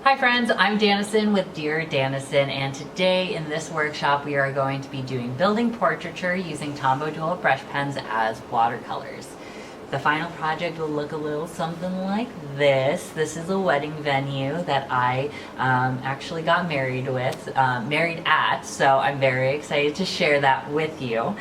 Hi friends, I'm Danison with Dear Danison, and today in this workshop we are going to be doing building portraiture using Tombow Dual Brush Pens as watercolors. The final project will look a little something like this. This is a wedding venue that I actually got married at, so I'm very excited to share that with you.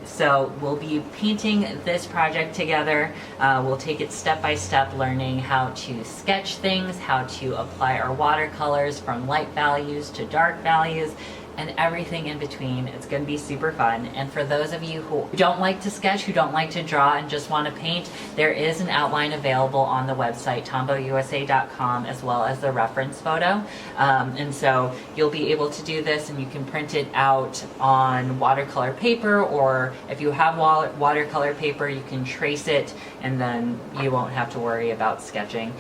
So we'll be painting this project together. We'll take it step by step, learning how to sketch things, how to apply our watercolors from light values to dark values, and everything in between. It's going to be super fun. And for those of you who don't like to sketch, who don't like to draw and just want to paint, there is an outline available on the website tombowusa.com, as well as the reference photo. And so you'll be able to do this, and you can print it out on watercolor paper, or if you have watercolor paper, you can trace it and then you won't have to worry about sketching.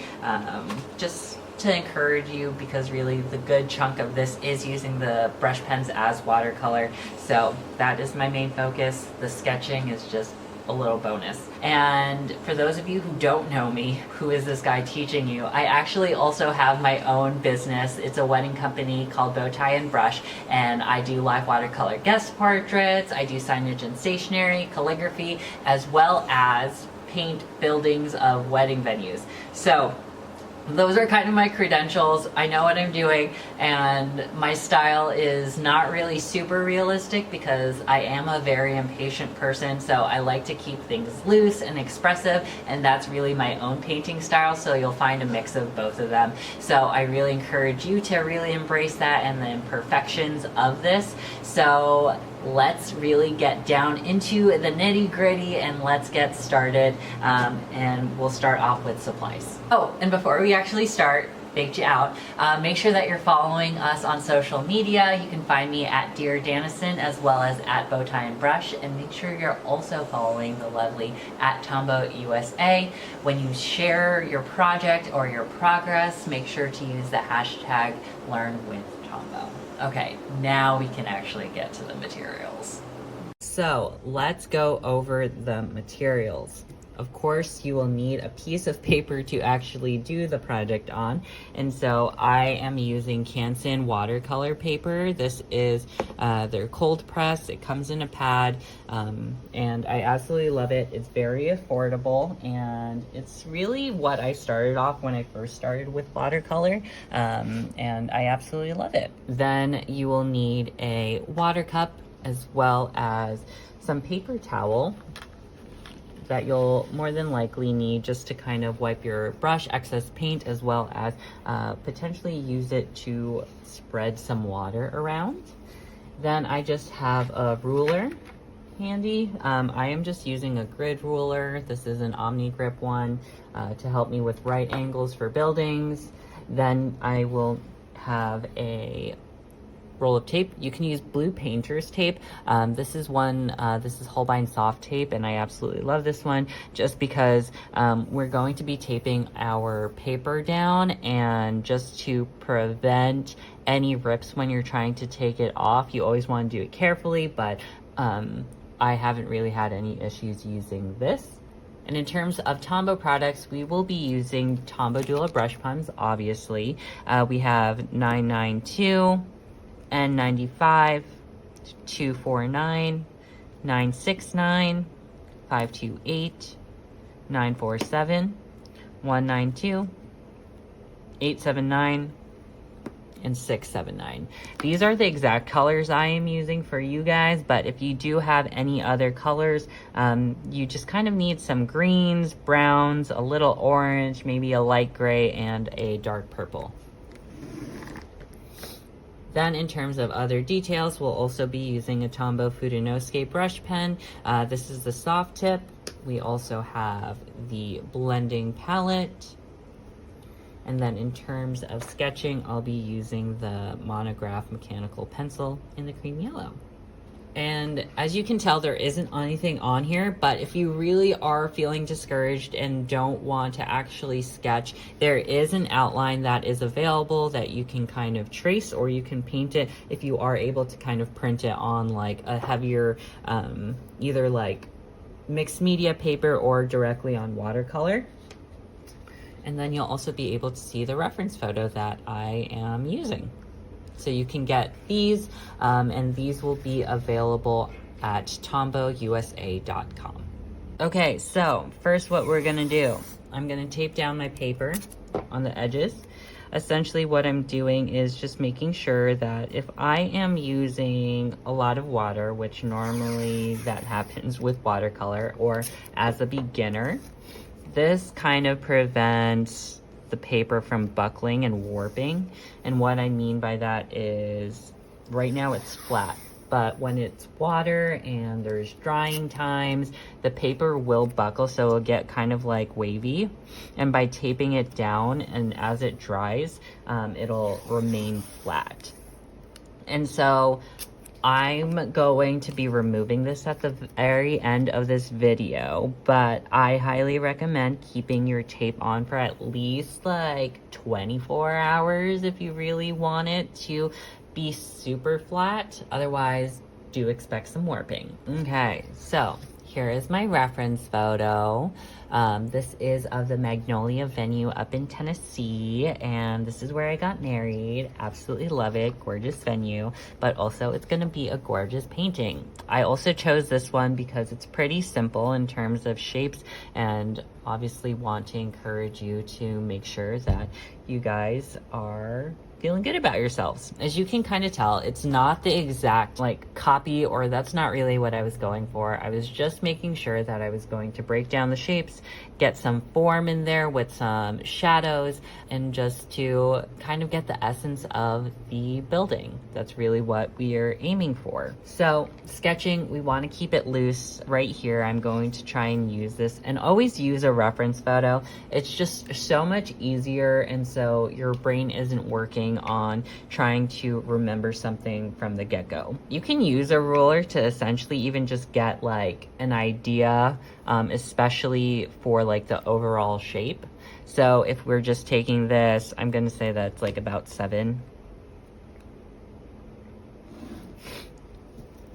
Just to encourage you, because really the good chunk of this is using the brush pens as watercolor, so that is my main focus. The sketching is just a little bonus. And for those of you who don't know me, who is this guy teaching you? I actually also have my own business. It's a wedding company called Bowtie Brush, and I do live watercolor guest portraits, I do signage and stationery, calligraphy, as well as paint buildings of wedding venues. So those are kind of my credentials. I know what I'm doing, and my style is not really super realistic because I am a very impatient person, so I like to keep things loose and expressive, and that's really my own painting style, so you'll find a mix of both of them. So I really encourage you to really embrace that and the imperfections of this. So let's really get down into the nitty-gritty and let's get started, and we'll start off with supplies. Oh, and before we actually start, baked you out, make sure that you're following us on social media. You can find me at Dear Danison as well as at Bowtie Brush, and make sure you're also following the lovely at Tombow USA. When you share your project or your progress, make sure to use the hashtag #LearnWithTombow. Okay, now we can actually get to the materials. So let's go over the materials. Of course, you will need a piece of paper to actually do the project on, and so I am using Canson watercolor paper. This is their cold press. It comes in a pad, and I absolutely love it. It's very affordable, and it's really what I started off when I first started with watercolor, and I absolutely love it. Then you will need a water cup as well as some paper towel that you'll more than likely need just to kind of wipe your brush excess paint, as well as potentially use it to spread some water around. Then I just have a ruler handy. I am just using a grid ruler. This is an Omni Grip one to help me with right angles for buildings. Then I will have a roll of tape. You can use blue painter's tape. This is Holbein soft tape, and I absolutely love this one just because we're going to be taping our paper down, and just to prevent any rips when you're trying to take it off. You always want to do it carefully, but I haven't really had any issues using this. And in terms of Tombow products, we will be using Tombow Dual Brush Pens, obviously. We have 992, N95, 249, 969, 528, 947, 192, 879, and 679. These are the exact colors I am using for you guys, but if you do have any other colors, you just kind of need some greens, browns, a little orange, maybe a light gray, and a dark purple. Then in terms of other details, we'll also be using a Tombow Fudenosuke brush pen. This is the soft tip. We also have the blending palette. And then in terms of sketching, I'll be using the Monograph mechanical pencil in the cream yellow. And as you can tell, there isn't anything on here, but if you really are feeling discouraged and don't want to actually sketch, there is an outline that is available that you can kind of trace, or you can paint it if you are able to kind of print it on like a heavier, either like mixed media paper or directly on watercolor. And then you'll also be able to see the reference photo that I am using. So you can get these, and these will be available at tombowusa.com. Okay, so first what we're gonna do, I'm gonna tape down my paper on the edges. Essentially what I'm doing is just making sure that if I am using a lot of water, which normally that happens with watercolor or as a beginner, this kind of prevents the paper from buckling and warping. And what I mean by that is right now it's flat, but when it's water and there's drying times, the paper will buckle, so it'll get kind of like wavy. And by taping it down and as it dries, it'll remain flat. And so I'm going to be removing this at the very end of this video, but I highly recommend keeping your tape on for at least like 24 hours if you really want it to be super flat. Otherwise, do expect some warping. Okay, so here is my reference photo. This is of the Magnolia venue up in Tennessee, and this is where I got married. Absolutely love it, gorgeous venue, but also it's gonna be a gorgeous painting. I also chose this one because it's pretty simple in terms of shapes, and obviously want to encourage you to make sure that you guys are feeling good about yourselves. As you can kind of tell, it's not the exact like copy, or that's not really what I was going for. I was just making sure that I was going to break down the shapes, get some form in there with some shadows, and just to kind of get the essence of the building. That's really what we are aiming for. So sketching, we want to keep it loose. Right here, I'm going to try and use this, and always use a reference photo. It's just so much easier, and so your brain isn't working on trying to remember something from the get-go. You can use a ruler to essentially even just get like an idea, especially for like the overall shape. So if we're just taking this, I'm gonna say that's like about 7.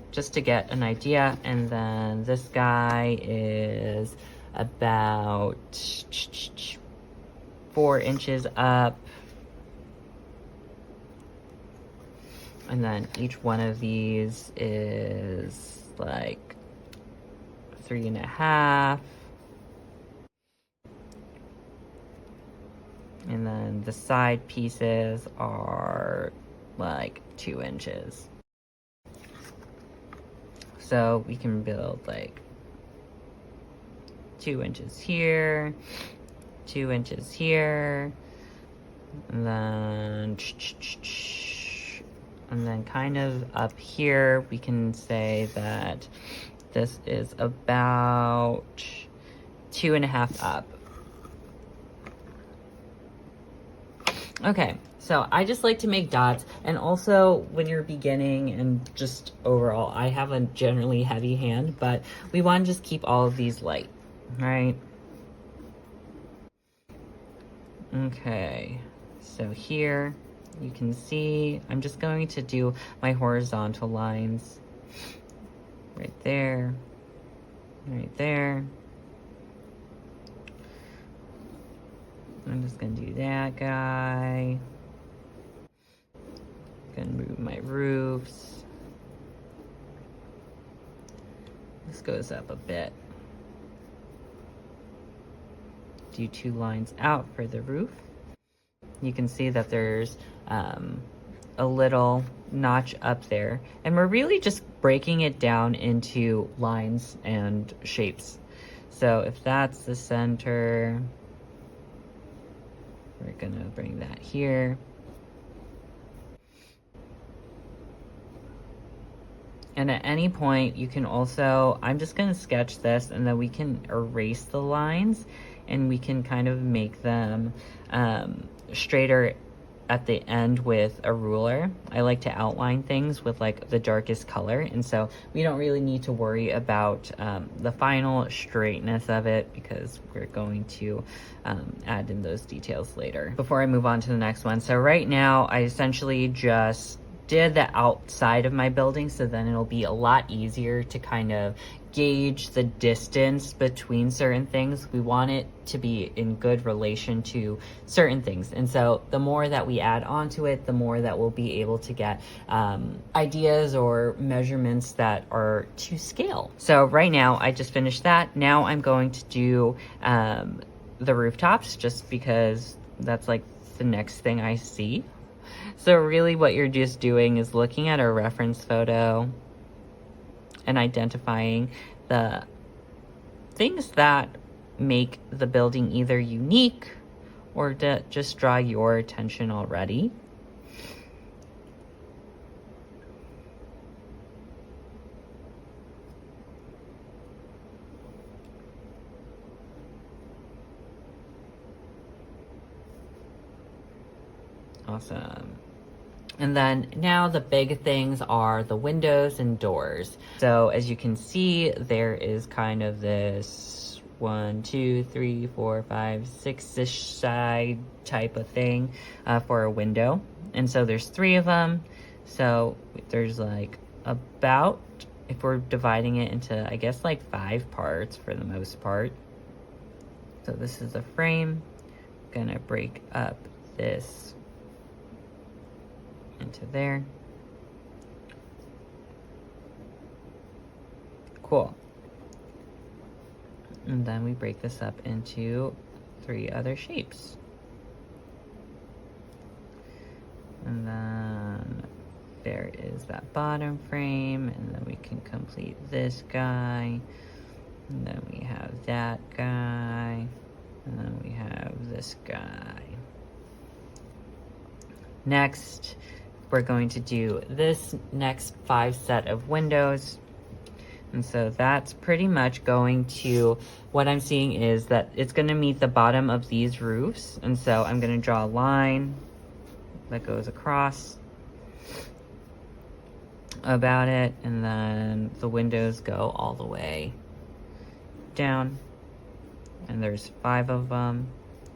Just to get an idea. And then this guy is about 4 inches up. And then each one of these is like 3.5. And then the side pieces are like 2 inches. So we can build like 2 inches here, 2 inches here, and then kind of up here, we can say that this is about 2.5 up. Okay, so I just like to make dots, and also when you're beginning and just overall, I have a generally heavy hand, but we want to just keep all of these light, right? Okay, so here you can see I'm just going to do my horizontal lines right there, right there. I'm just gonna do that guy. Gonna move my roofs. This goes up a bit. Do 2 lines out for the roof. You can see that there's a little notch up there, and we're really just breaking it down into lines and shapes. So if that's the center, we're gonna bring that here. And at any point, you can also, I'm just gonna sketch this, and then we can erase the lines, and we can kind of make them straighter at the end with a ruler. I like to outline things with like the darkest color, and so we don't really need to worry about the final straightness of it, because we're going to add in those details later. Before I move on to the next one, so right now I essentially just did the outside of my building, so then it'll be a lot easier to kind of gauge the distance between certain things. We want it to be in good relation to certain things. And so the more that we add onto it, the more that we'll be able to get ideas or measurements that are to scale. So right now I just finished that. Now I'm going to do the rooftops, just because that's like the next thing I see. So really what you're just doing is looking at a reference photo and identifying the things that make the building either unique or just draw your attention already. Awesome. And then now the big things are the windows and doors. So as you can see, there is kind of this 1, 2, 3, 4, 5, 6-ish side type of thing for a window. And so there's 3 of them. So there's like about, if we're dividing it into, I guess, like 5 parts for the most part. So this is the frame. I'm gonna break up this into there. Cool. And then we break this up into 3 other shapes. And then there is that bottom frame, and then we can complete this guy. And then we have that guy. And then we have this guy. Next, we're going to do this next 5 set of windows. And so that's pretty much going to, what I'm seeing is that it's going to meet the bottom of these roofs. And so I'm going to draw a line that goes across about it. And then the windows go all the way down. And there's 5 of them.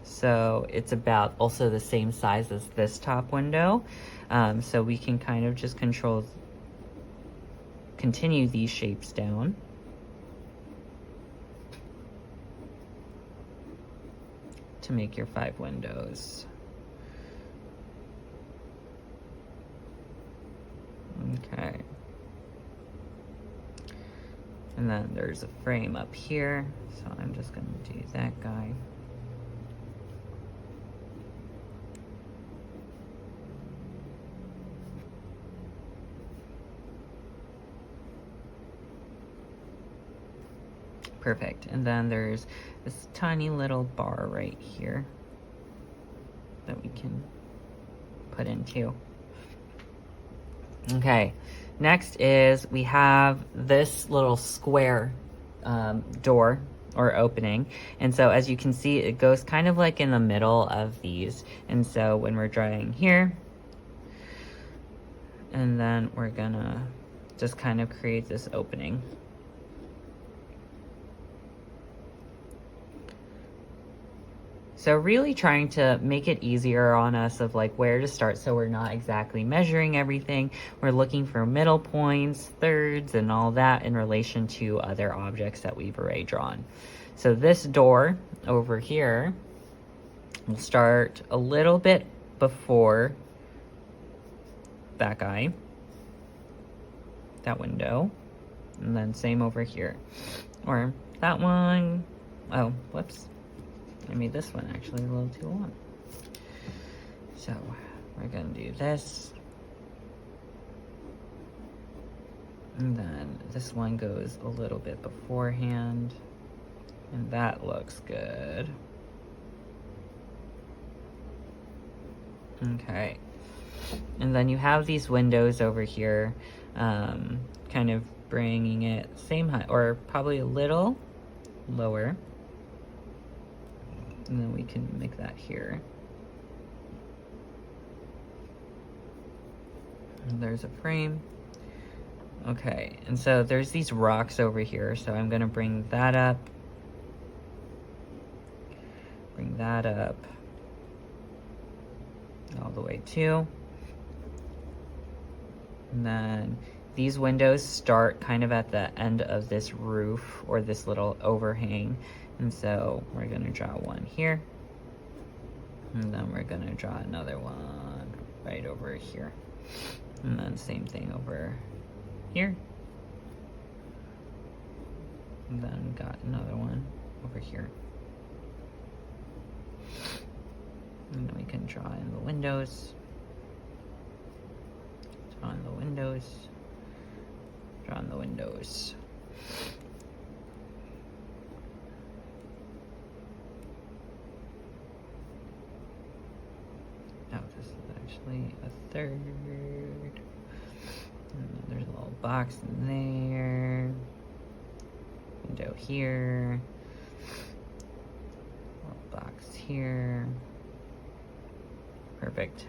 So it's about also the same size as this top window. So we can kind of just continue these shapes down. To make your 5 windows. Okay. And then there's a frame up here. So I'm just going to do that guy. Perfect. And then there's this tiny little bar right here that we can put in too. Okay, next is we have this little square door or opening. And so as you can see, it goes kind of like in the middle of these. And so when we're drawing here, and then we're gonna just kind of create this opening. So really trying to make it easier on us of like where to start, so we're not exactly measuring everything. We're looking for middle points, thirds, and all that in relation to other objects that we've already drawn. So this door over here will start a little bit before that guy, that window, and then same over here. Or that one, oh, whoops. I made this one actually a little too long. So we're gonna do this. And then this one goes a little bit beforehand. And that looks good. Okay. And then you have these windows over here, kind of bringing it same height, or probably a little lower. And then we can make that here. And there's a frame. Okay, and so there's these rocks over here, so I'm gonna bring that up. Bring that up. All the way too. And then these windows start kind of at the end of this roof or this little overhang. And so we're gonna draw one here. And then we're gonna draw another one right over here. And then same thing over here. And then got another one over here. And then we can draw in the windows. Draw in the windows. Draw in the windows. Oh, this is actually a third. And then there's a little box in there. Window here. Little box here. Perfect.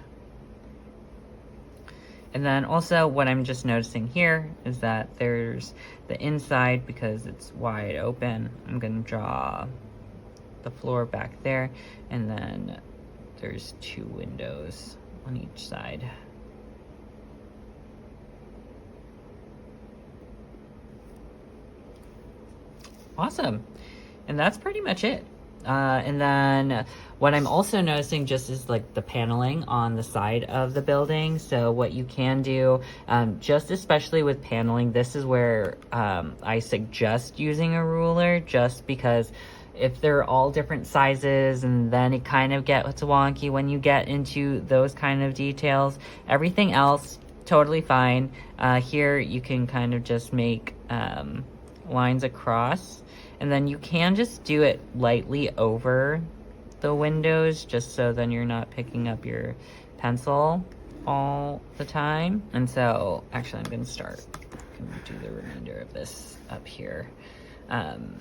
And then also what I'm just noticing here is that there's the inside, because it's wide open. I'm going to draw the floor back there, and then there's 2 windows on each side. Awesome. And that's pretty much it. And then what I'm also noticing just is like the paneling on the side of the building. So what you can do, just especially with paneling, this is where I suggest using a ruler, just because if they're all different sizes and then it kind of gets wonky when you get into those kind of details. Everything else, totally fine. Here you can kind of just make lines across. And then you can just do it lightly over the windows, just so then you're not picking up your pencil all the time. And so, actually, I'm going to start. I'm going to do the remainder of this up here from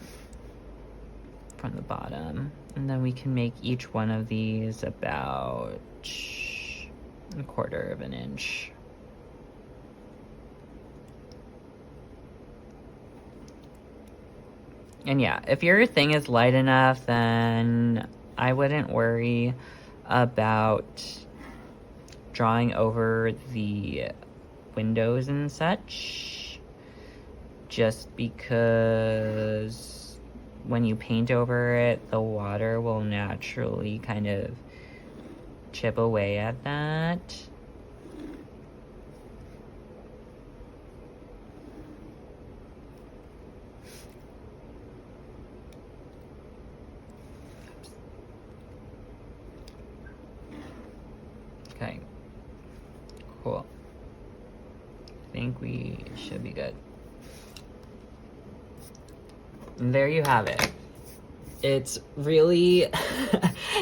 the bottom. And then we can make each one of these about 1/4 of an inch. And yeah, if your thing is light enough, then I wouldn't worry about drawing over the windows and such, just because when you paint over it, the water will naturally kind of chip away at that. Okay, cool. I think we should be good. And there you have it. It's really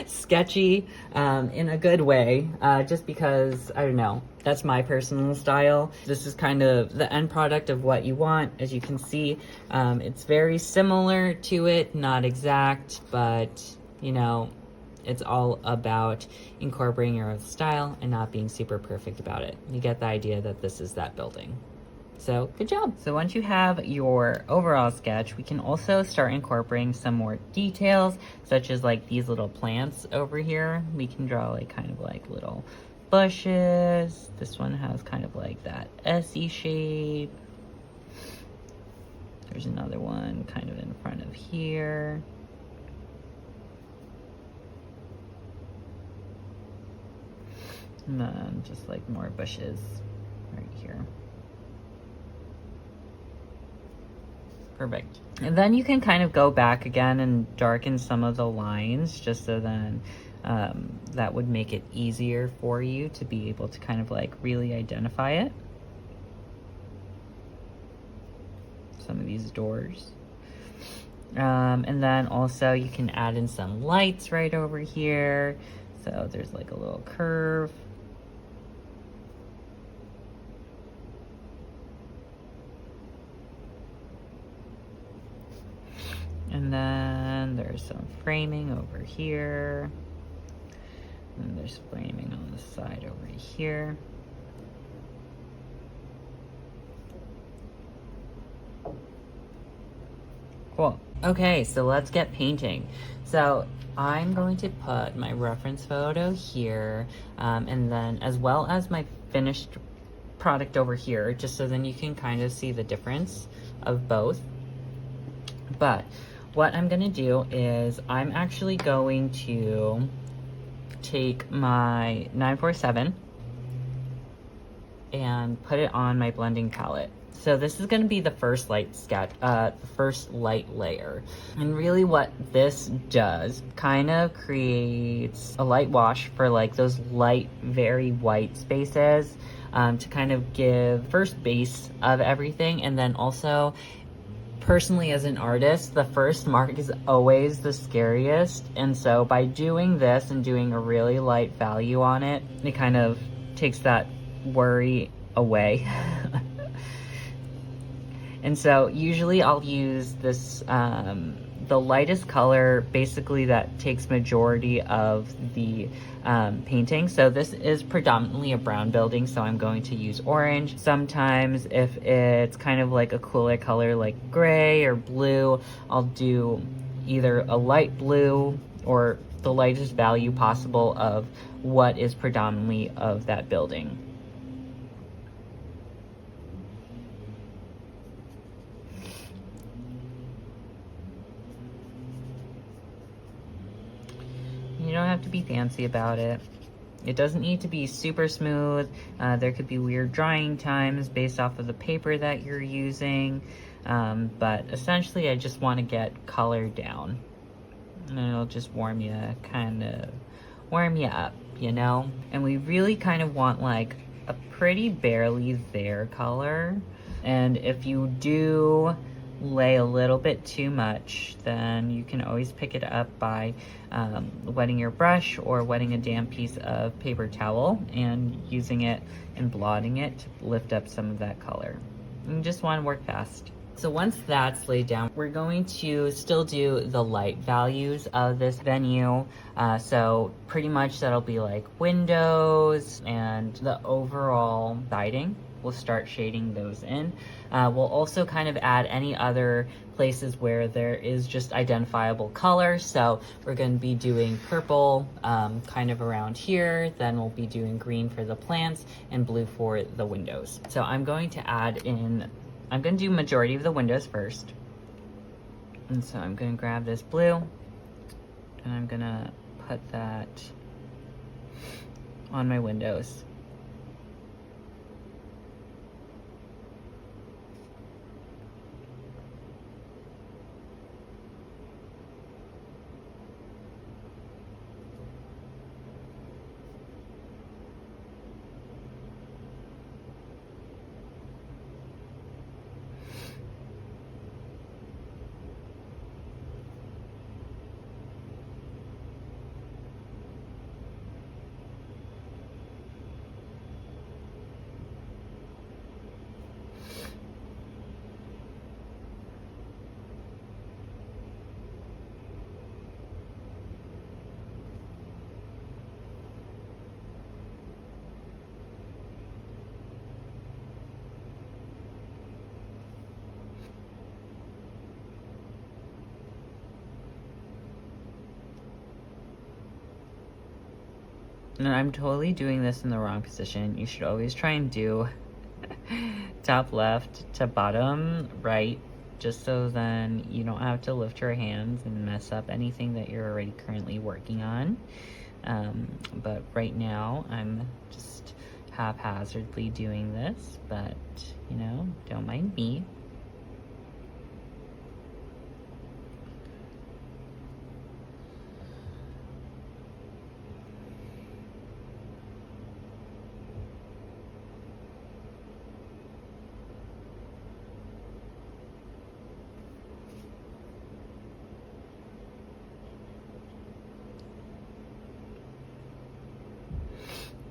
sketchy in a good way, just because, I don't know, that's my personal style. This is kind of the end product of what you want. As you can see, it's very similar to it, not exact, but, you know, it's all about incorporating your own style and not being super perfect about it. You get the idea that this is that building. So good job. So once you have your overall sketch, we can also start incorporating some more details, such as like these little plants over here. We can draw like kind of like little bushes. This one has kind of like that SE shape. There's another one kind of in front of here. And then just like more bushes right here. Perfect. And then you can kind of go back again and darken some of the lines, just so then that would make it easier for you to be able to kind of like really identify it. Some of these doors. And then also you can add in some lights right over here. So there's like a little curve. And then there's some framing over here. And there's framing on the side over here. Cool. Okay, so let's get painting. So I'm going to put my reference photo here, and then as well as my finished product over here, just so then you can kind of see the difference of both. But what I'm gonna do is I'm actually going to take my 947 and put it on my blending palette. So this is going to be the first light sketch, the first light layer. And really what this does kind of creates a light wash for like those light, very white spaces, to kind of give first base of everything. And then also, personally as an artist, the first mark is always the scariest. And so by doing this and doing a really light value on it, it kind of takes that worry away. And so usually I'll use this, the lightest color basically that takes majority of the painting. So this is predominantly a brown building, so I'm going to use orange. Sometimes if it's kind of like a cooler color like gray or blue, I'll do either a light blue or the lightest value possible of what is predominantly of that building. You don't have to be fancy about it. It doesn't need to be super smooth. There could be weird drying times based off of the paper that you're using. But essentially I just want to get color down. And it'll just warm you up, you know? And we really kind of want like a pretty barely there color. And if you do lay a little bit too much, then you can always pick it up by wetting your brush or wetting a damp piece of paper towel and using it and blotting it to lift up some of that color. You just want to work fast. So once that's laid down, we're going to still do the light values of this venue. So pretty much that'll be like windows and the overall siding. We'll start shading those in. We'll also kind of add any other places where there is just identifiable color. So we're going to be doing purple kind of around here. Then we'll be doing green for the plants and blue for the windows. So I'm going to add in, I'm going to do majority of the windows first. And so I'm going to grab this blue and I'm going to put that on my windows. And I'm totally doing this in the wrong position. You should always try and do top left to bottom right, just so then you don't have to lift your hands and mess up anything that you're already currently working on. But right now I'm just haphazardly doing this, but you know, don't mind me.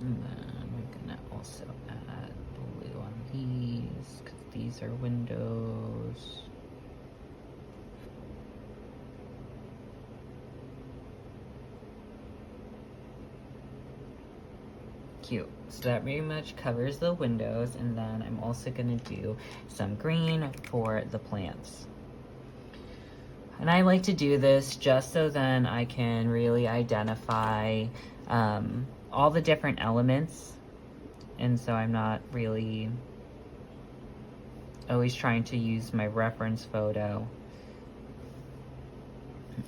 And then we're gonna also add blue on these, because these are windows. Cute. So that very much covers the windows, and then I'm also gonna do some green for the plants. And I like to do this just so then I can really identify all the different elements And so I'm not really always trying to use my reference photo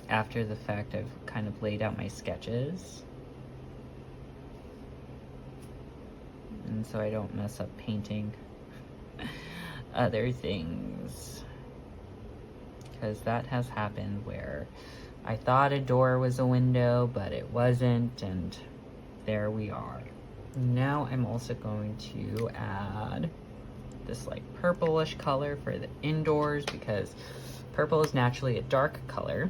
after the fact. I've kind of laid out my sketches, and so I don't mess up painting other things, because that has happened where I thought a door was a window, but it wasn't, and there we are. Now I'm also going to add this like purplish color for the indoors, because purple is naturally a dark color,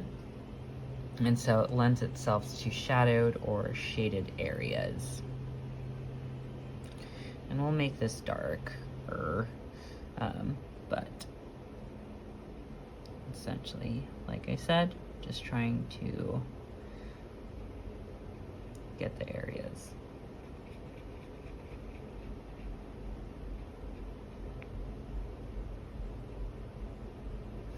and so it lends itself to shadowed or shaded areas. And we'll make this darker, but essentially, like I said, just trying to get the areas.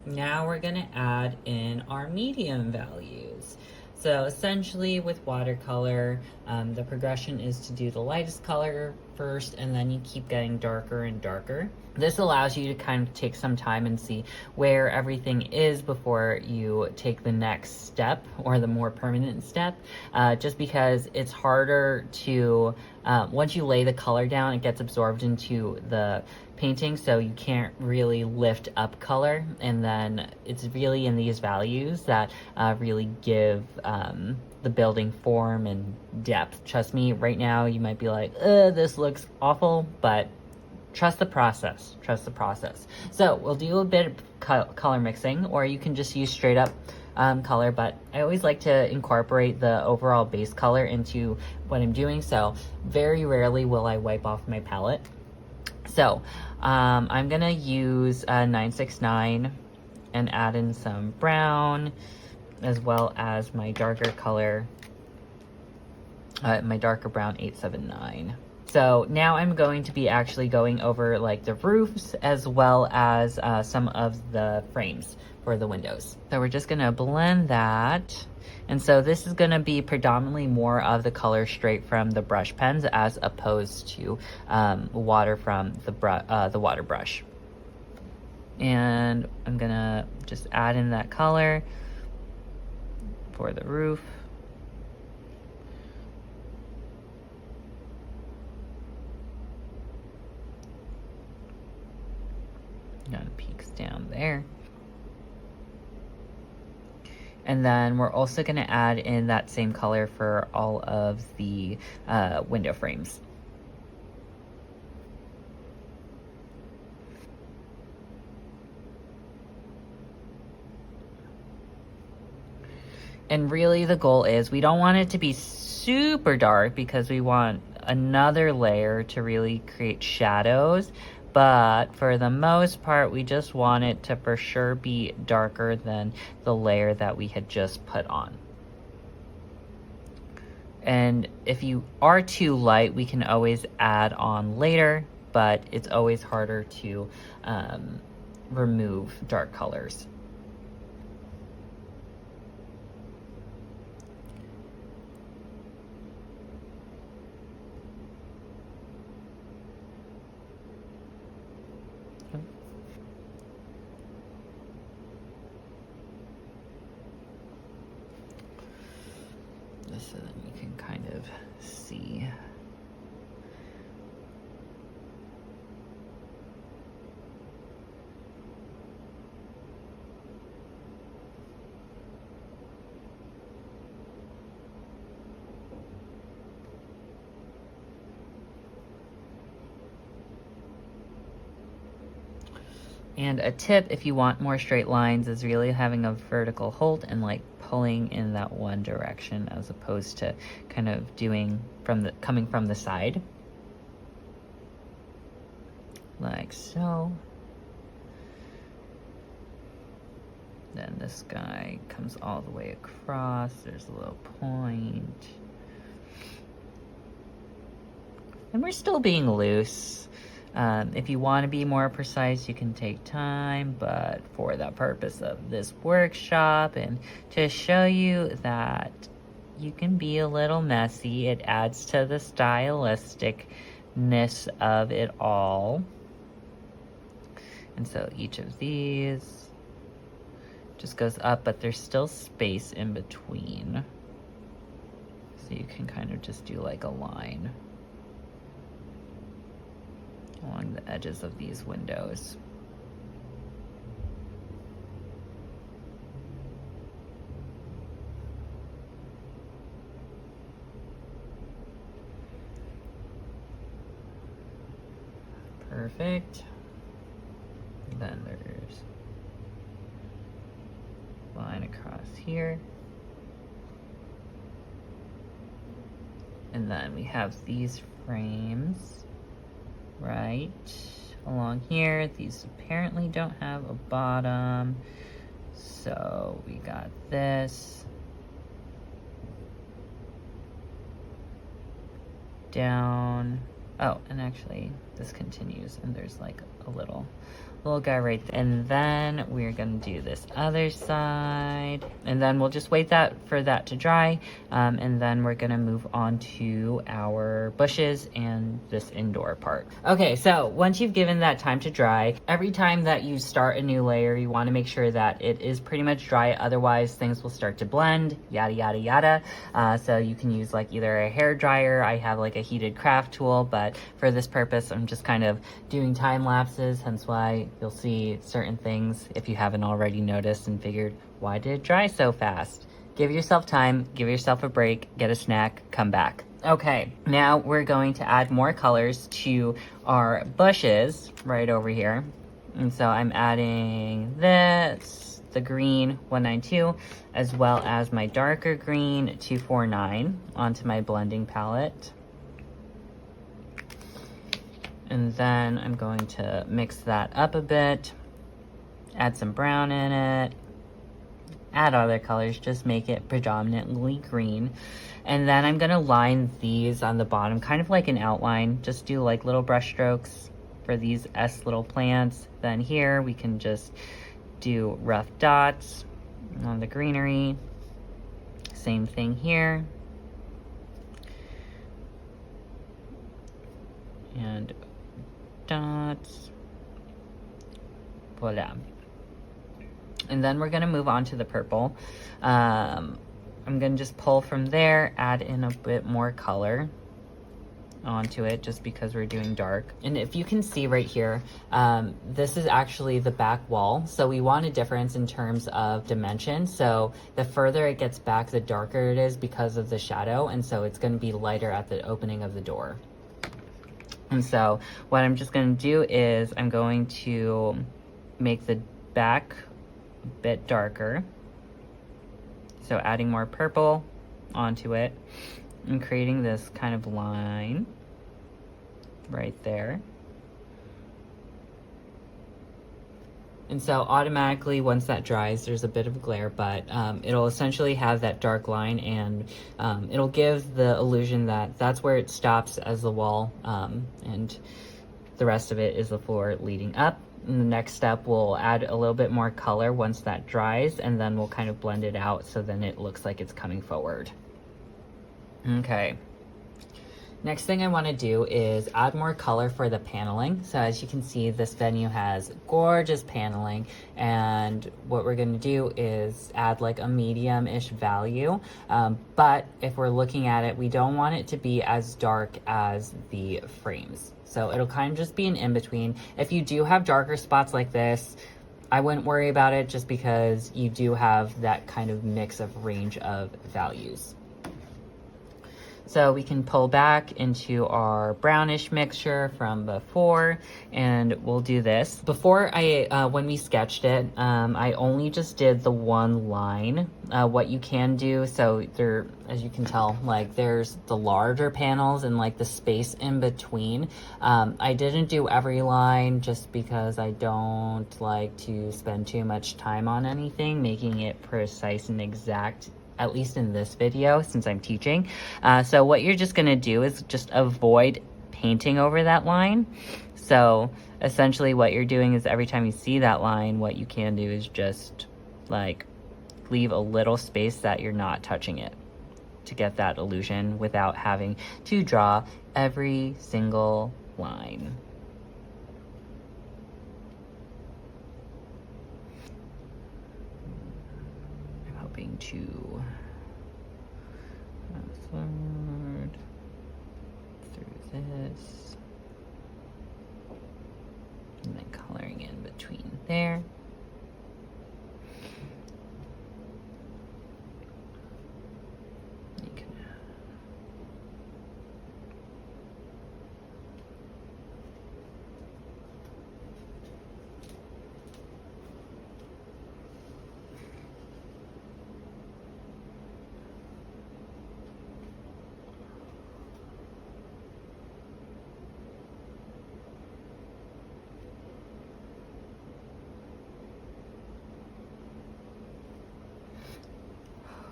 Now we're gonna add in our medium values. So essentially with watercolor, the progression is to do the lightest color first, and then you keep getting darker and darker. This allows you to kind of take some time and see where everything is before you take the next step, or the more permanent step, just because it's harder to, once you lay the color down, it gets absorbed into the painting, so you can't really lift up color, and then it's really in these values that really give the building form and depth. Trust me, right now you might be like, this looks awful, but trust the process, trust the process. So we'll do a bit of color mixing, or you can just use straight up color, but I always like to incorporate the overall base color into what I'm doing, so very rarely will I wipe off my palette. So I'm gonna use 969 and add in some brown, as well as my darker color, my darker brown 879. So now I'm going to be actually going over like the roofs, as well as some of the frames for the windows. So we're just gonna blend that. And so this is gonna be predominantly more of the color straight from the brush pens, as opposed to water from the water brush. And I'm gonna just add in that color for the roof. Kind of peaks down there. And then we're also going to add in that same color for all of the window frames. And really the goal is, we don't want it to be super dark, because we want another layer to really create shadows. But for the most part, we just want it to for sure be darker than the layer that we had just put on. And if you are too light, we can always add on later, but it's always harder to remove dark colors. So then you can kind of see. And a tip, if you want more straight lines, is really having a vertical hold and like pulling in that one direction, as opposed to kind of doing coming from the side. Like so. Then this guy comes all the way across. There's a little point. And we're still being loose. If you want to be more precise, you can take time, but for the purpose of this workshop and to show you that you can be a little messy, it adds to the stylistic ness of it all. And so each of these just goes up, but there's still space in between. So you can kind of just do like a line along the edges of these windows. Perfect. Then there's line across here. And then we have these frames right along here. These apparently don't have a bottom. So we got this down. Oh, and actually this continues and there's like a little guy right there. And then we're gonna do this other side, and then we'll just wait for that to dry, and then we're gonna move on to our bushes and this indoor part. Okay, so once you've given that time to dry, every time that you start a new layer, you want to make sure that it is pretty much dry, otherwise things will start to blend, yada yada yada. So you can use like either a hair dryer. I have like a heated craft tool, but for this purpose I'm just kind of doing time lapses, hence why you'll see certain things if you haven't already noticed and figured, why did it dry so fast? Give yourself time, give yourself a break, get a snack, come back. Okay, now we're going to add more colors to our bushes right over here. And so I'm adding this, the green 192, as well as my darker green 249 onto my blending palette. And then I'm going to mix that up a bit, add some brown in it, add other colors, just make it predominantly green. And then I'm gonna line these on the bottom, kind of like an outline, just do like little brush strokes for these little plants. Then here we can just do rough dots on the greenery. Same thing here. And dots, voila. And then we're gonna move on to the purple. I'm gonna just pull from there, add in a bit more color onto it just because we're doing dark. And if you can see right here, this is actually the back wall. So we want a difference in terms of dimension. So the further it gets back, the darker it is because of the shadow. And so it's gonna be lighter at the opening of the door. And so what I'm just going to do is I'm going to make the back a bit darker. So adding more purple onto it and creating this kind of line right there. And so automatically once that dries, there's a bit of glare, but it'll essentially have that dark line, and it'll give the illusion that that's where it stops as the wall, and the rest of it is the floor leading up. And the next step, we'll add a little bit more color once that dries, and then we'll kind of blend it out so then it looks like it's coming forward. Okay. Next thing I want to do is add more color for the paneling. So as you can see, this venue has gorgeous paneling, and what we're going to do is add like a medium-ish value. But if we're looking at it, we don't want it to be as dark as the frames. So it'll kind of just be an in-between. If you do have darker spots like this, I wouldn't worry about it just because you do have that kind of mix of range of values. So we can pull back into our brownish mixture from before, and we'll do this. Before when we sketched it, I only just did the one line. What you can do, so there, as you can tell, like there's the larger panels and like the space in between. I didn't do every line just because I don't like to spend too much time on anything, making it precise and exact, at least in this video since I'm teaching. So what you're just gonna do is just avoid painting over that line. So essentially what you're doing is every time you see that line, what you can do is just like leave a little space that you're not touching it. to get that illusion without having to draw every single line. I'm hoping to forward through this and then coloring in between there.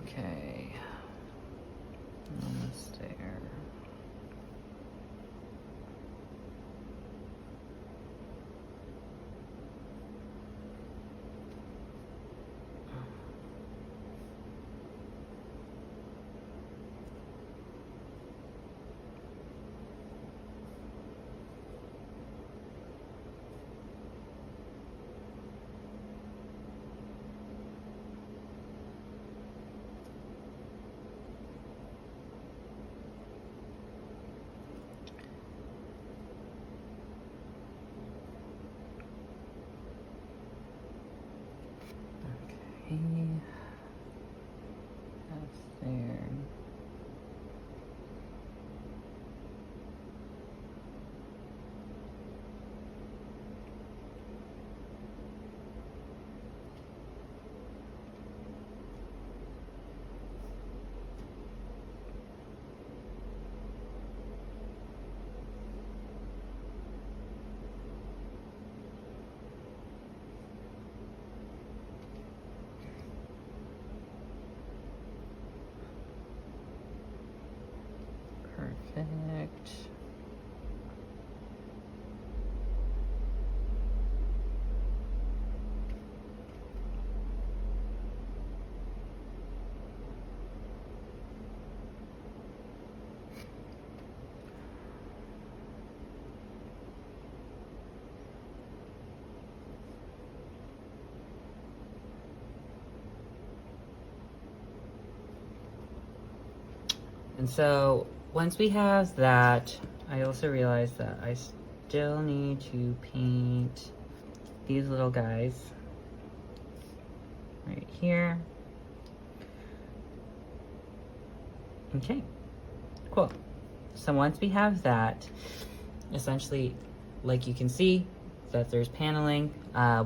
Okay, almost there. That's there. Perfect. And so once we have that, I also realized that I still need to paint these little guys right here. Okay, cool. So once we have that, essentially, like you can see, that there's paneling.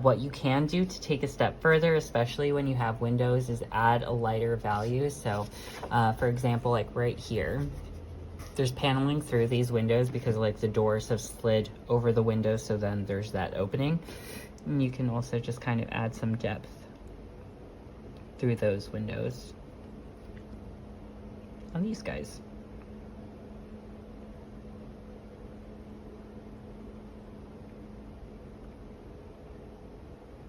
What you can do to take a step further, especially when you have windows, is add a lighter value. So for example, like right here, there's paneling through these windows because like the doors have slid over the windows, so then there's that opening. And you can also just kind of add some depth through those windows on these guys.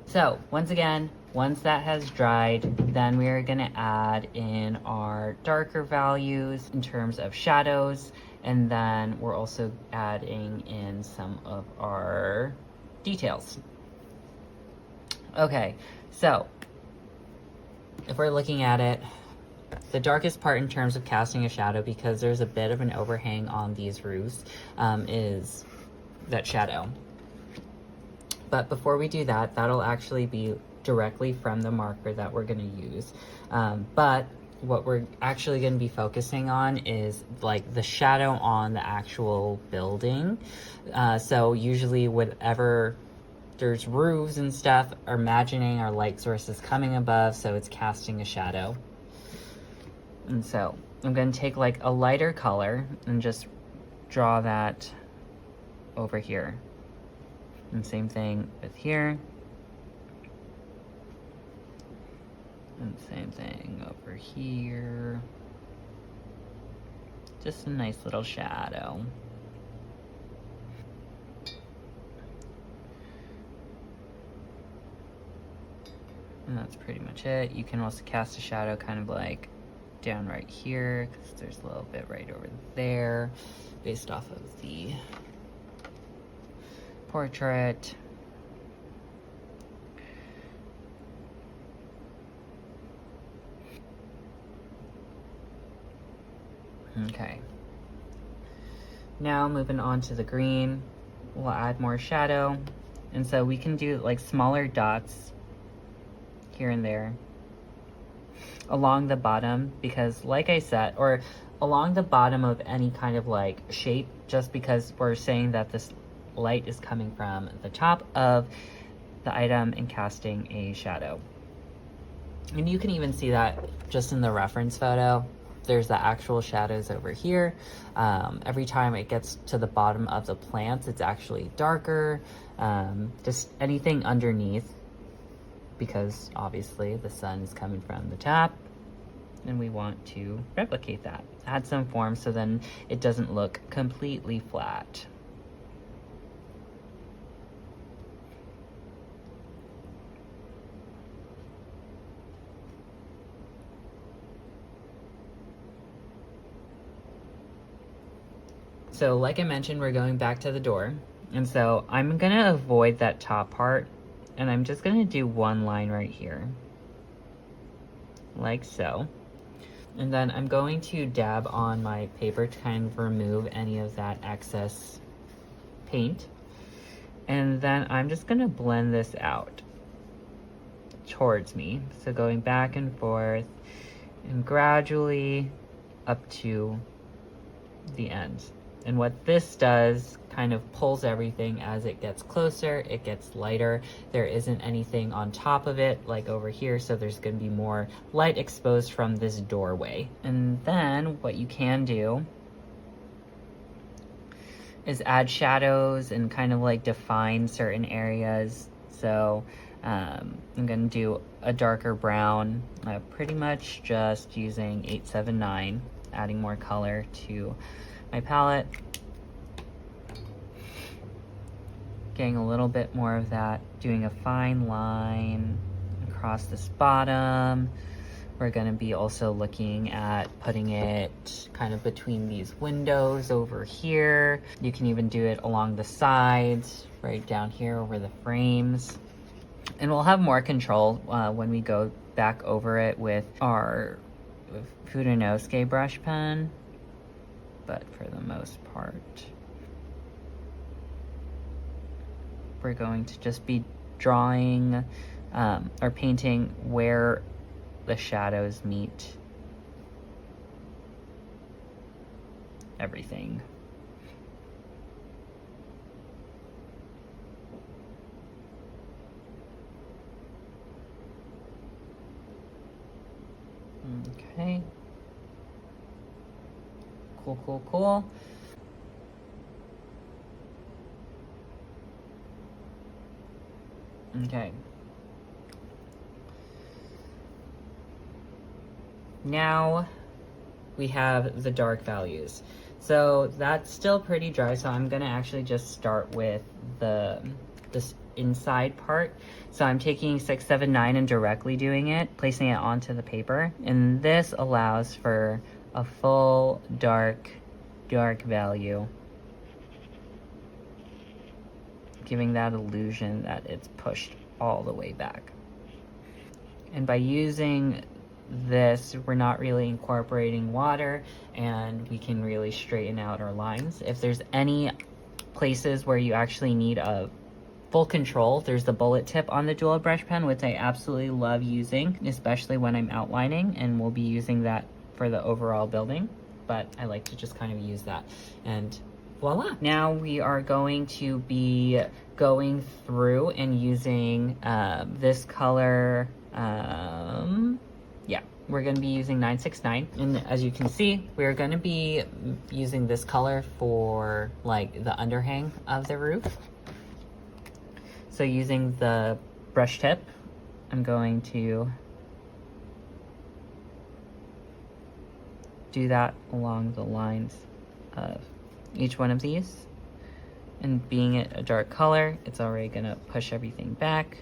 So once again, once that has dried, then we are gonna add in our darker values in terms of shadows, and then we're also adding in some of our details. Okay, so if we're looking at it, the darkest part in terms of casting a shadow, because there's a bit of an overhang on these roofs, is that shadow. But before we do that, that'll actually be directly from the marker that we're gonna use. But what we're actually gonna be focusing on is like the shadow on the actual building. So usually whenever there's roofs and stuff, imagining our light source is coming above, so it's casting a shadow. And so I'm gonna take like a lighter color and just draw that over here. And same thing with here. And same thing over here. Just a nice little shadow. And that's pretty much it. You can also cast a shadow kind of like down right here because there's a little bit right over there based off of the portrait. Okay. Now moving on to the green, we'll add more shadow. And so we can do like smaller dots here and there along the bottom, because like I said, or along the bottom of any kind of like shape, just because we're saying that this light is coming from the top of the item and casting a shadow. And you can even see that just in the reference photo. There's the actual shadows over here. Every time it gets to the bottom of the plants, it's actually darker. Just anything underneath, because obviously the sun is coming from the top and we want to replicate that. Add some form so then it doesn't look completely flat. So like I mentioned, we're going back to the door. And so I'm gonna avoid that top part, and I'm just gonna do one line right here, like so. And then I'm going to dab on my paper to kind of remove any of that excess paint. And then I'm just gonna blend this out towards me. So going back and forth and gradually up to the end. And what this does kind of pulls everything as it gets closer, it gets lighter. There isn't anything on top of it like over here, so there's gonna be more light exposed from this doorway. And then what you can do is add shadows and kind of like define certain areas. So I'm gonna do a darker brown, pretty much just using 879, adding more color to my palette, getting a little bit more of that, doing a fine line across this bottom. We're gonna be also looking at putting it kind of between these windows over here. You can even do it along the sides, right down here over the frames. And we'll have more control when we go back over it with our Fudenosuke brush pen. But for the most part, we're going to just be drawing or painting where the shadows meet everything. Okay. Cool, cool, cool. Okay. Now we have the dark values. So that's still pretty dry, so I'm gonna actually just start with this inside part. So I'm taking 679 and directly doing it, placing it onto the paper. And this allows for a full dark value, giving that illusion that it's pushed all the way back. And by using this, we're not really incorporating water, and we can really straighten out our lines. If there's any places where you actually need a full control, there's the bullet tip on the dual brush pen, which I absolutely love using, especially when I'm outlining, and we'll be using that for the overall building, but I like to just kind of use that. And voila. Now we are going to be going through and using this color. Yeah, we're going to be using 969. And as you can see, we're going to be using this color for like the underhang of the roof. So using the brush tip, I'm going to do that along the lines of each one of these. And being it a dark color, it's already gonna push everything back.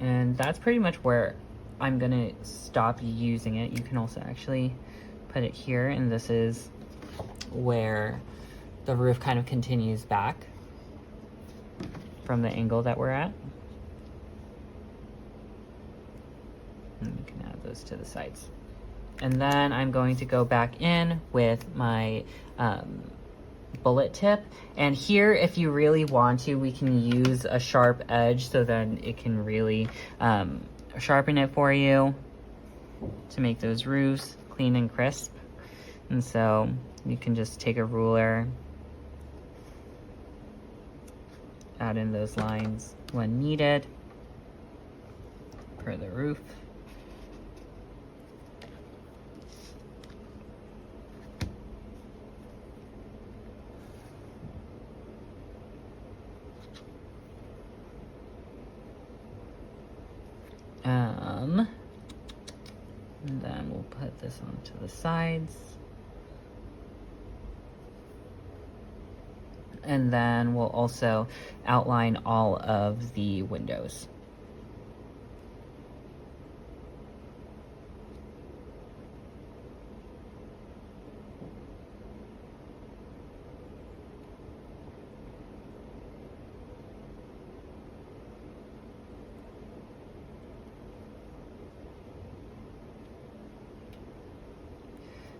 And that's pretty much where I'm gonna stop using it. You can also actually put it here, and this is where the roof kind of continues back from the angle that we're at. And you can add those to the sides. And then I'm going to go back in with my bullet tip. And here, if you really want to, we can use a sharp edge so then it can really sharpen it for you to make those roofs clean and crisp. And so you can just take a ruler, add in those lines when needed for the roof. And then we'll put this onto the sides. And then we'll also outline all of the windows.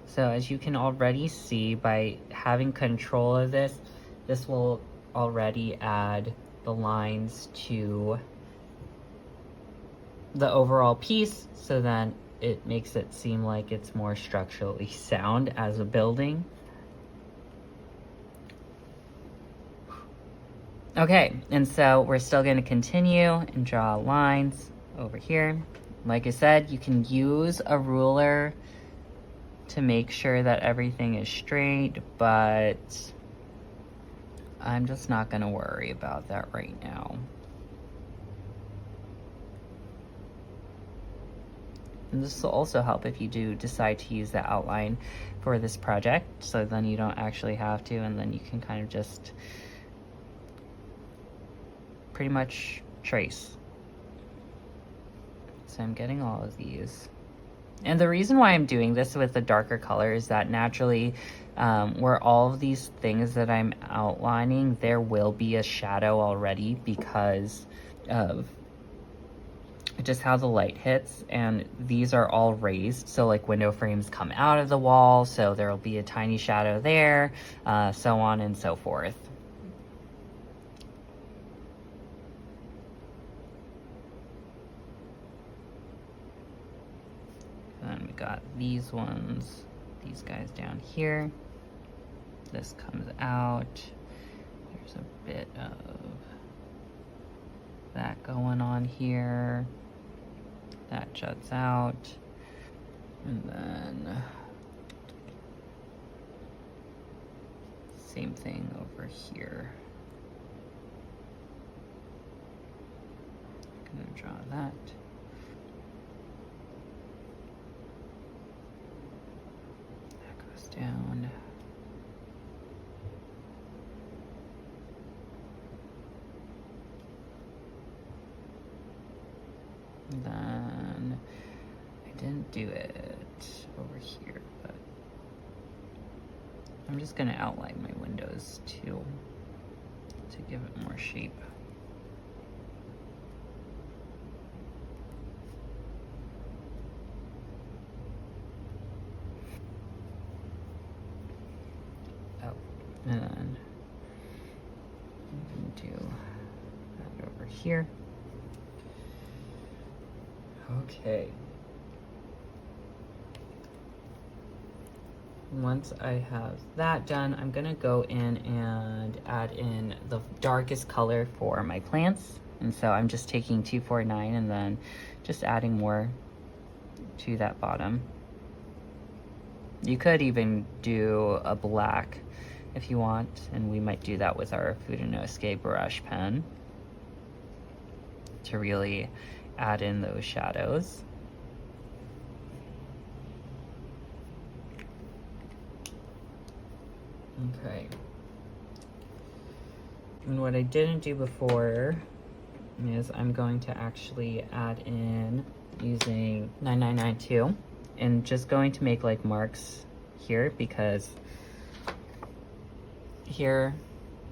So as you can already see, by having control of this, this will already add the lines to the overall piece, so then it makes it seem like it's more structurally sound as a building. Okay, and so we're still going to continue and draw lines over here. Like I said, you can use a ruler to make sure that everything is straight, but I'm just not going to worry about that right now. And this will also help if you do decide to use the outline for this project, so then you don't actually have to, and then you can kind of just pretty much trace. So I'm getting all of these. And the reason why I'm doing this with the darker color is that naturally, where all of these things that I'm outlining, there will be a shadow already because of just how the light hits. And these are all raised, so like window frames come out of the wall, so there will be a tiny shadow there, so on and so forth. And then we got these ones, these guys down here. This comes out. There's a bit of that going on here. That juts out. And then same thing over here. I'm gonna draw that. Down. And then I didn't do it over here, but I'm just going to outline my windows too to give it more shape. And then I'm going to do that over here. Okay. Once I have that done, I'm going to go in and add in the darkest color for my plants. And so I'm just taking 249 and then just adding more to that bottom. You could even do a black if you want, and we might do that with our Fudenosuke brush pen to really add in those shadows. Okay. And what I didn't do before is I'm going to actually add in using 9992 and just going to make like marks here, because here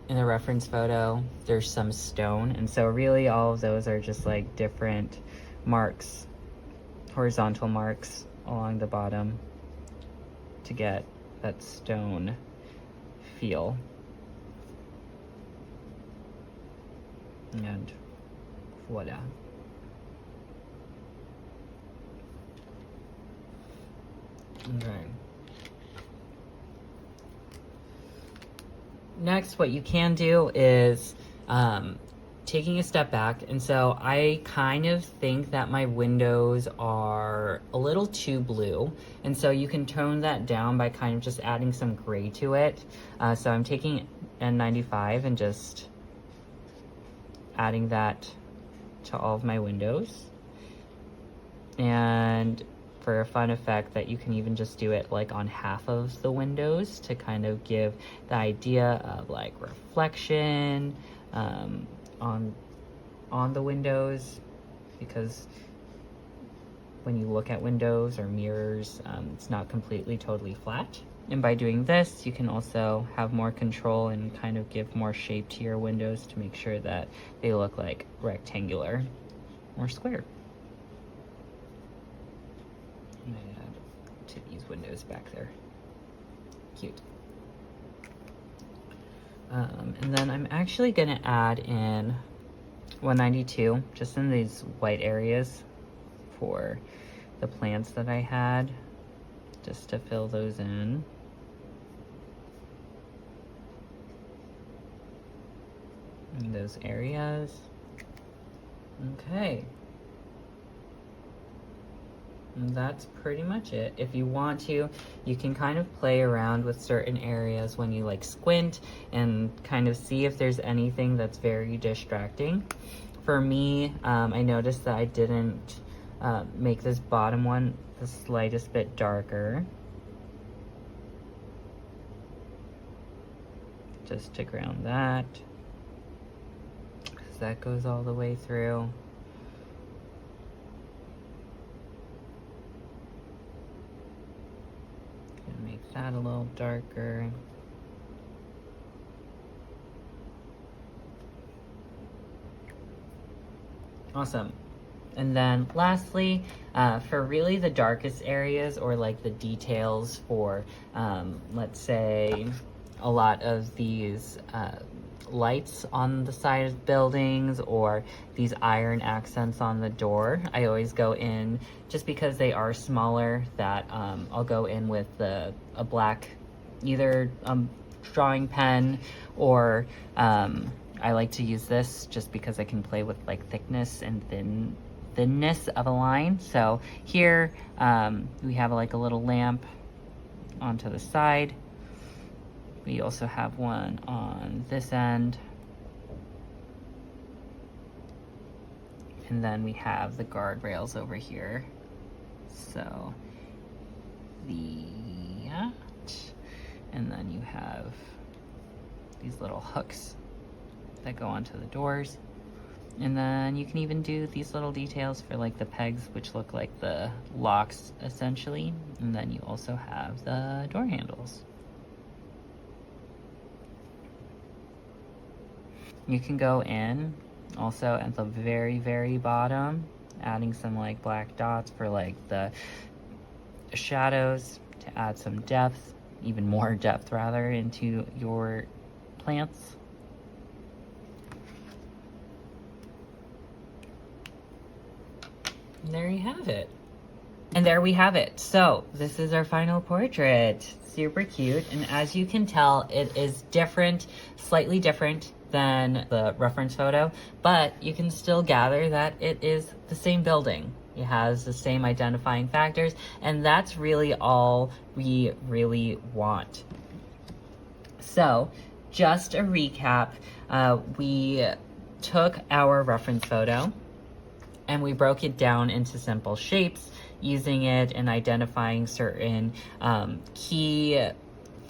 in the reference photo there's some stone, and so really all of those are just like different marks, horizontal marks along the bottom to get that stone feel. And voila. Okay. Next, what you can do is taking a step back, and so I kind of think that my windows are a little too blue, and so you can tone that down by kind of just adding some gray to it. So I'm taking N95 and just adding that to all of my windows. And for a fun effect, that you can even just do it like on half of the windows to kind of give the idea of like reflection on the windows, because when you look at windows or mirrors, it's not completely totally flat. And by doing this, you can also have more control and kind of give more shape to your windows to make sure that they look like rectangular or square. And I add to these windows back there. Cute. And then I'm actually gonna add in 192 just in these white areas for the plants that I had, just to fill those in. In those areas. Okay. And that's pretty much it. If you want to, you can kind of play around with certain areas when you like squint and kind of see if there's anything that's very distracting. For me, I noticed that I didn't make this bottom one the slightest bit darker, just to ground that, because that goes all the way through. Make that a little darker. Awesome. And then lastly, for really the darkest areas, or like the details for, let's say, a lot of these lights on the side of buildings, or these iron accents on the door, I always go in, just because they are smaller, that I'll go in with a black, either drawing pen, or I like to use this just because I can play with like thickness and thinness of a line. So here we have like a little lamp onto the side. We also have one on this end. And then we have the guardrails over here. So and then you have these little hooks that go onto the doors. And then you can even do these little details for like the pegs, which look like the locks essentially. And then you also have the door handles. You can go in also at the very, very bottom, adding some like black dots for like the shadows to add some depth, even more depth rather, into your plants. And there you have it. And there we have it. So this is our final portrait. Super cute. And as you can tell, it is different, slightly different than the reference photo, but you can still gather that it is the same building. It has the same identifying factors, and that's really all we really want. So just a recap, we took our reference photo and we broke it down into simple shapes, using it and identifying certain key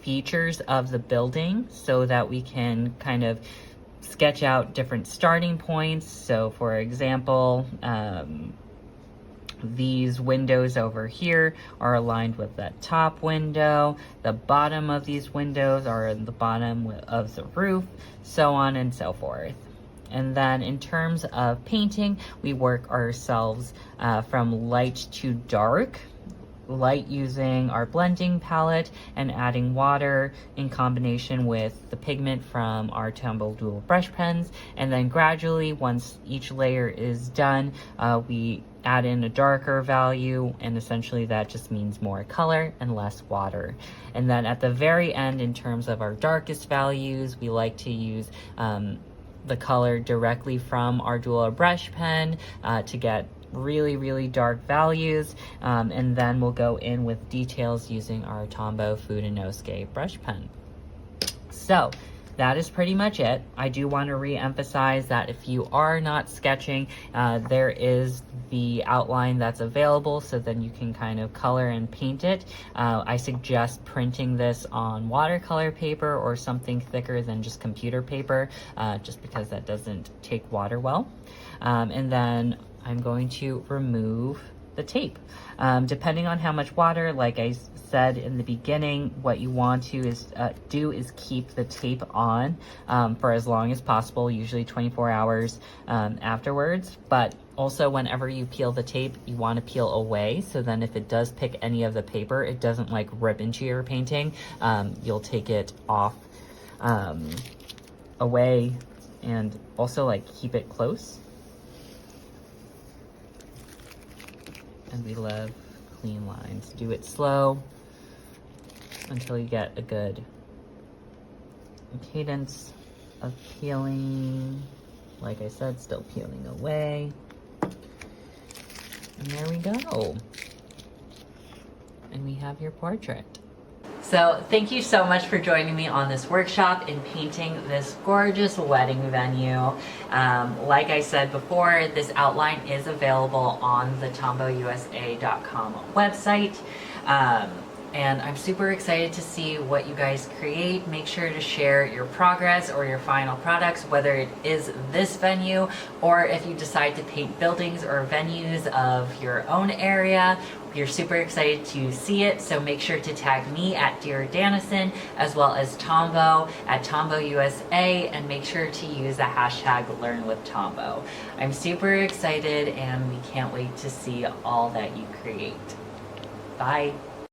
features of the building so that we can kind of sketch out different starting points. So for example, these windows over here are aligned with that top window. The bottom of these windows are in the bottom of the roof, so on and so forth. And then in terms of painting, we work ourselves from light to dark. Light using our blending palette and adding water in combination with the pigment from our Tombow Dual Brush Pens. And then gradually, once each layer is done, we add in a darker value, and essentially that just means more color and less water. And then at the very end, in terms of our darkest values, we like to use the color directly from our dual brush pen to get really dark values, and then we'll go in with details using our Tombow Fudenosuke brush pen. So that is pretty much it. I do want to re-emphasize that if you are not sketching, there is the outline that's available, so then you can kind of color and paint it. I suggest printing this on watercolor paper or something thicker than just computer paper, just because that doesn't take water well. And then I'm going to remove the tape. Depending on how much water, like I said in the beginning, what you want to do is keep the tape on for as long as possible, usually 24 hours afterwards. But also, whenever you peel the tape, you want to peel away, so then if it does pick any of the paper, it doesn't like rip into your painting. You'll take it off away, and also like keep it close. And we love clean lines. Do it slow until you get a good cadence of peeling. Like I said, still peeling away. And there we go. And we have your portrait. So thank you so much for joining me on this workshop in painting this gorgeous wedding venue. Like I said before, this outline is available on the tombowusa.com website. And I'm super excited to see what you guys create. Make sure to share your progress or your final products, whether it is this venue or if you decide to paint buildings or venues of your own area. We're super excited to see it, so make sure to tag me at Dear Danison as well as Tombow at Tombow USA, and make sure to use the hashtag LearnWithTombow. I'm super excited and we can't wait to see all that you create. Bye.